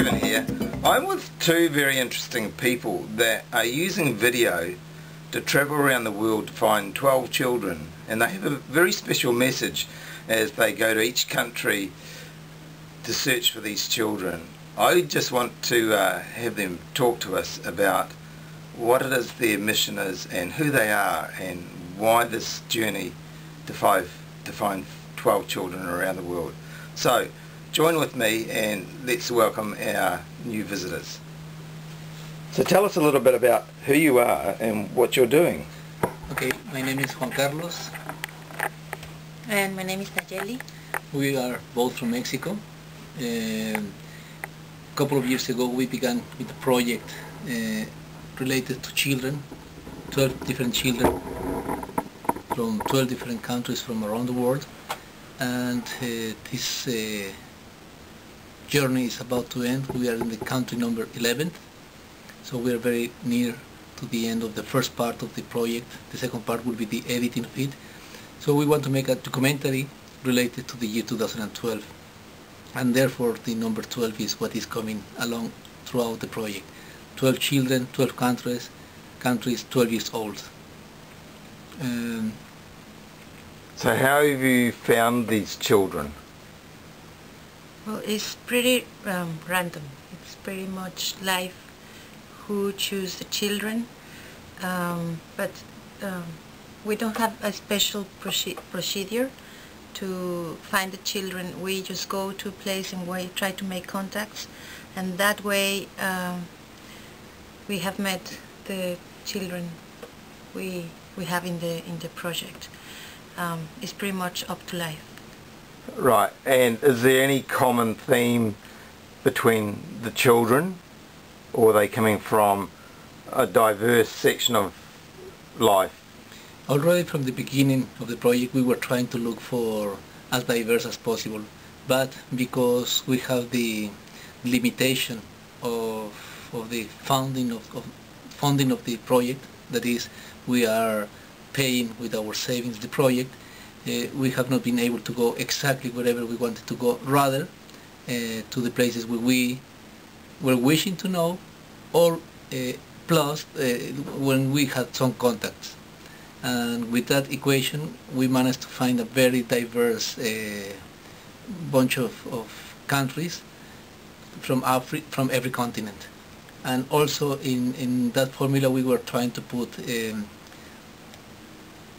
Kevin here. I'm with two very interesting people that are using video to travel around the world to find 12 children, and they have a very special message as they go to each country to search for these children. I just want to have them talk to us about what it is their mission is and who they are and why this journey to find 12 children around the world. So join with me and let's welcome our new visitors. So tell us a little bit about who you are and what you're doing. Okay, my name is Juan Carlos. And my name is Nalley. We are both from Mexico. A couple of years ago we began with a project related to children, 12 different children from 12 different countries from around the world. And this journey is about to end. We are in the country number 11, so we are very near to the end of the first part of the project. The second part will be the editing of it. So we want to make a documentary related to the year 2012, and therefore the number 12 is what is coming along throughout the project. 12 children, 12 countries, 12 years old. So how have you found these children? Well, it's pretty random. It's pretty much life who choose the children, but we don't have a special procedure to find the children. We just go to a place and we try to make contacts, and that way we have met the children we have in the project. It's pretty much up to life. Right, and is there any common theme between the children, or are they coming from a diverse section of life? Already from the beginning of the project we were trying to look for as diverse as possible, but because we have the limitation of the funding of the project, that is, we are paying with our savings the project, we have not been able to go exactly wherever we wanted to go, rather to the places where we were wishing to know, or plus when we had some contacts. And with that equation we managed to find a very diverse bunch of countries from every continent. And also in that formula we were trying to put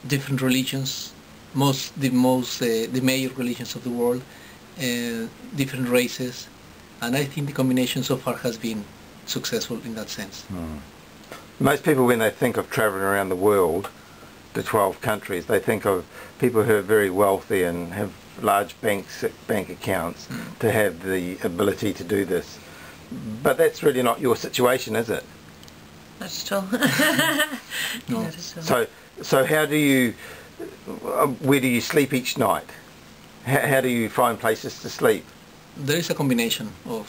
different religions, the major religions of the world, different races, and I think the combination so far has been successful in that sense. Most people, when they think of traveling around the world to 12 countries, they think of people who are very wealthy and have large bank accounts to have the ability to do this. But that's really not your situation, is it? That's true. No. So how do you, where do you sleep each night? How do you find places to sleep? There is a combination of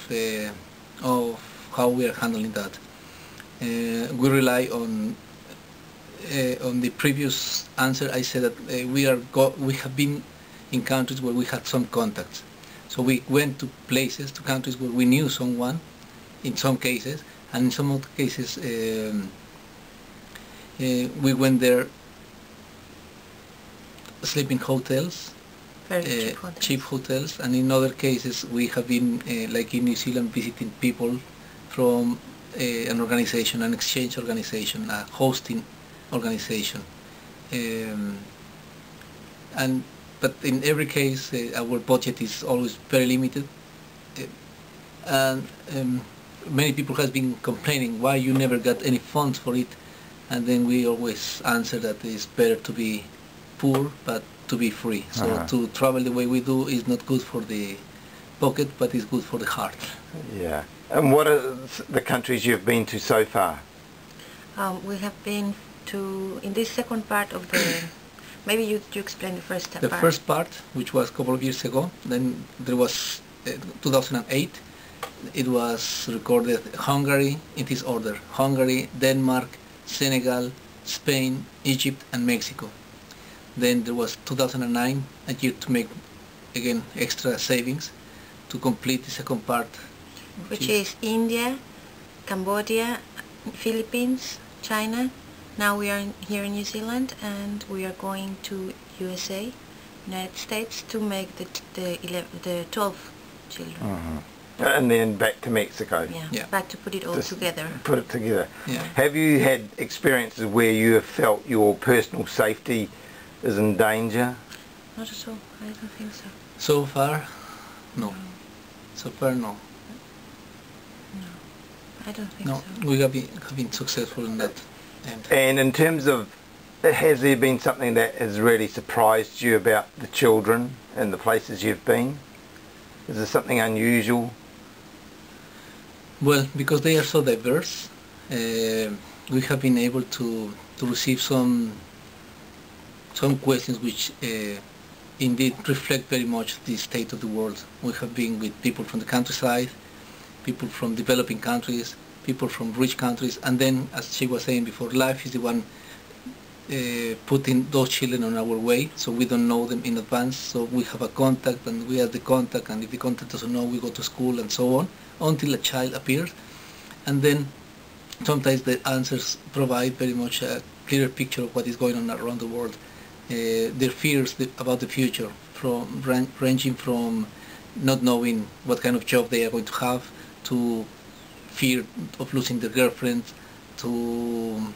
how we are handling that. We rely on the previous answer. I said that we have been in countries where we had some contacts. So we went to places, to countries where we knew someone, in some cases, and in some other cases we went there, sleep in hotels, Very cheap hotels, and in other cases we have been, like in New Zealand, visiting people from an organization, an exchange organization, a hosting organization. But in every case our budget is always very limited, and many people have been complaining why you never got any funds for it, and then we always answer that it's better to be poor but to be free. So to travel the way we do is not good for the pocket, but it's good for the heart. Yeah. And what are the countries you've been to so far? We have been to, in this second part of the, maybe you explain the first part. The first part, which was a couple of years ago, then there was 2008, it was recorded Hungary in this order: Hungary, Denmark, Senegal, Spain, Egypt and Mexico. Then there was 2009, a year to make again extra savings to complete the second part which is India, Cambodia, Philippines, China. Now we are here in New Zealand, and we are going to USA, United States, to make the 12 children. And then back to Mexico. Yeah, back to put it all together. Put it together. Yeah. Have you had experiences where you have felt your personal safety is in danger? Not at all. I don't think so. So far, no. So far, no. No, I don't think No, so. we have been successful in that end. And in terms of, has there been something that has really surprised you about the children and the places you've been? Is there something unusual? Well, because they are so diverse, we have been able to receive some questions which indeed reflect very much the state of the world. We have been with people from the countryside, people from developing countries, people from rich countries, and then, as she was saying before, life is the one putting those children on our way, so we don't know them in advance, so we have a contact and we are the contact, and if the contact doesn't know, we go to school and so on, until a child appears. And then sometimes the answers provide very much a clearer picture of what is going on around the world. Their fears about the future, ranging from not knowing what kind of job they are going to have, to fear of losing their girlfriend, to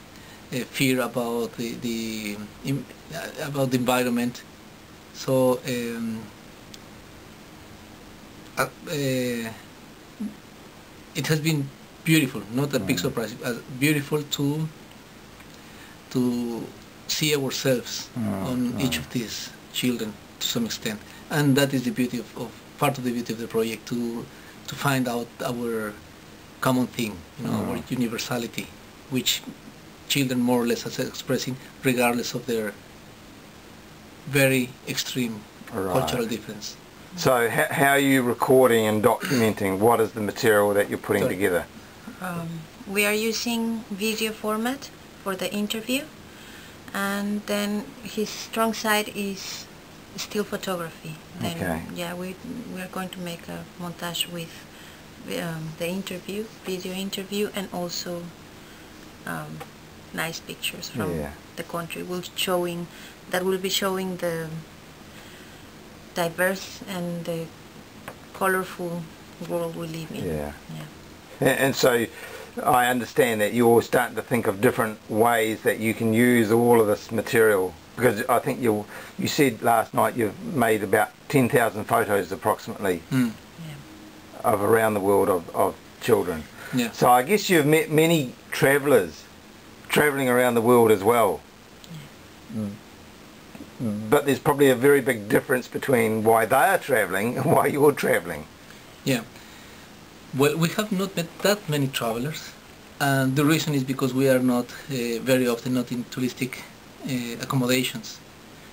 fear about the environment. So it has been beautiful, not a big surprise, beautiful to see ourselves on each of these children to some extent, and that is the beauty of part of the beauty of the project, to find out our common thing, our universality, which children more or less are expressing regardless of their very extreme cultural difference. So how are you recording and documenting? What is the material that you're putting together? We are using video format for the interview, and then his strong side is still photography. Then yeah, we are going to make a montage with the interview, video interview, and also nice pictures from the country. That will be showing the diverse and the colorful world we live in. Yeah. And so I understand that you're starting to think of different ways that you can use all of this material, because I think you said last night you've made about 10,000 photos approximately of around the world of children. Yeah. So I guess you've met many travellers travelling around the world as well. But there's probably a very big difference between why they are travelling and why you're travelling. Yeah. Well, we have not met that many travelers, and the reason is because we are not very often not in touristic accommodations.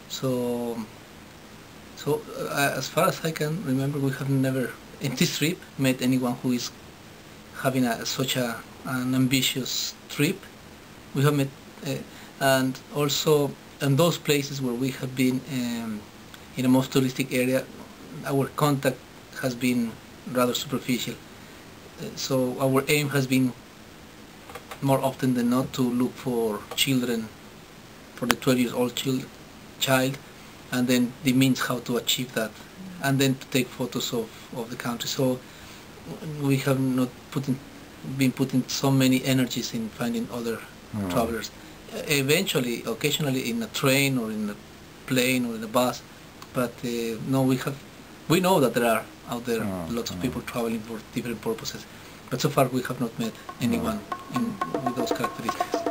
So as far as I can remember, we have never in this trip met anyone who is having such an ambitious trip. We have met, and also in those places where we have been in a most touristic area, our contact has been rather superficial. So our aim has been more often than not to look for children, for the 12 years old child, and then the means how to achieve that, and then to take photos of the country. So we have not been putting so many energies in finding other travelers. Eventually, occasionally in a train or in a plane or in a bus, but no, we know that there are out there lots of people traveling for different purposes, but so far we have not met anyone with those characteristics.